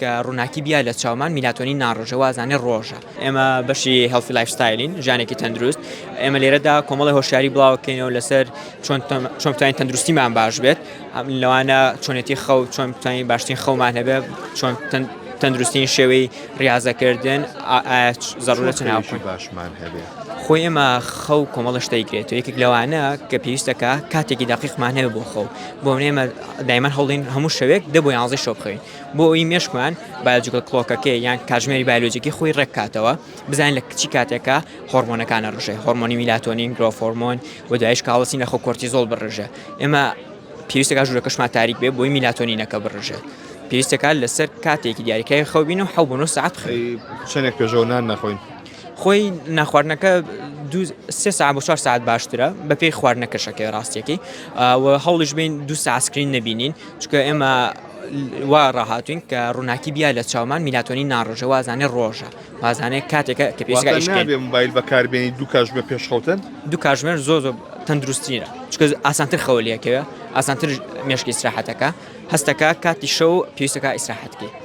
کە ڕووناکی بیا لە چاومان میلاتۆنی ناڕۆژە وازانێ ڕۆژە ئێمە بەشی هێڵفی لایفستایلین ژیانێکی تەندروست ئێمە لێرەدا کۆمەڵی هۆشیاری بڵاوکەینەوە لەسەر چۆن بتوانین تەندروستیمان باش بێت لەوانە چۆنێتی خەو چۆن بتوانین باشترین خەومان هەبێ چۆن تەندروستین شێوەی ریاضەکردن زەڕورەت ناوخۆین باشمان هەبێ خۆی ئێمە خەو کۆمەڵە شتێکرێت و یەکێک لەوانە کە پێویستەکە کاتێکی دقیقمان هەبێ بۆ خەو بۆ ئێمە دایمان هەڵین هەموو شەوێک 10 بۆ 11 شەو بخەوین بۆ ئەوی مێشکمان بایۆلۆجیکەل کلۆکەکە یان کاتژمێری بایۆلۆجیکی خۆی ڕێککاتەوە بزانین لە کچی کاتێکە هۆرمۆنەکانە ڕژێ هۆرمۆنی میلاتۆنین گرۆف هۆرمۆن و دوایش کاڵسین لە خۆ کۆرتیزۆل بڕژێ ئێمە پێویستەکە ژوورەکەشمان تاریک بێ بۆی میلاتۆنینەکە بڕژێت پێویستەکە لەسەر کاتێکی دیاریکەی خەو بین و 7 بۆ 9 ساعت بخەوین چەندێک پێشەوە نان نەخۆین خۆی ناخواردنەکە 3 ساعت بۆ 4 ساعت باشترە بە پێی خواردنەکەشەکە ڕاستیەکەی و هەوڵش بین 2 ساعت سکرین نەبینین چونکە ئێمە وا ڕاهاتوین کە ڕووناکی بیا لە چاومان میلاتۆنی ناڕۆژە وازانێ ڕۆژە وازانێ کاتێکە کە پێویستە موبایل بەکاربێنی 2 کاتژمێر پێش خەوتن 2 کاتژمێر زۆر تەندروستیرە چونکە ئاسانتر خەوە لێکەوە ئاسانتر مێشکی ئیسراحەتەکە هەستەکە کاتی شەو پێویستەکە ئیسراحەت بکەیت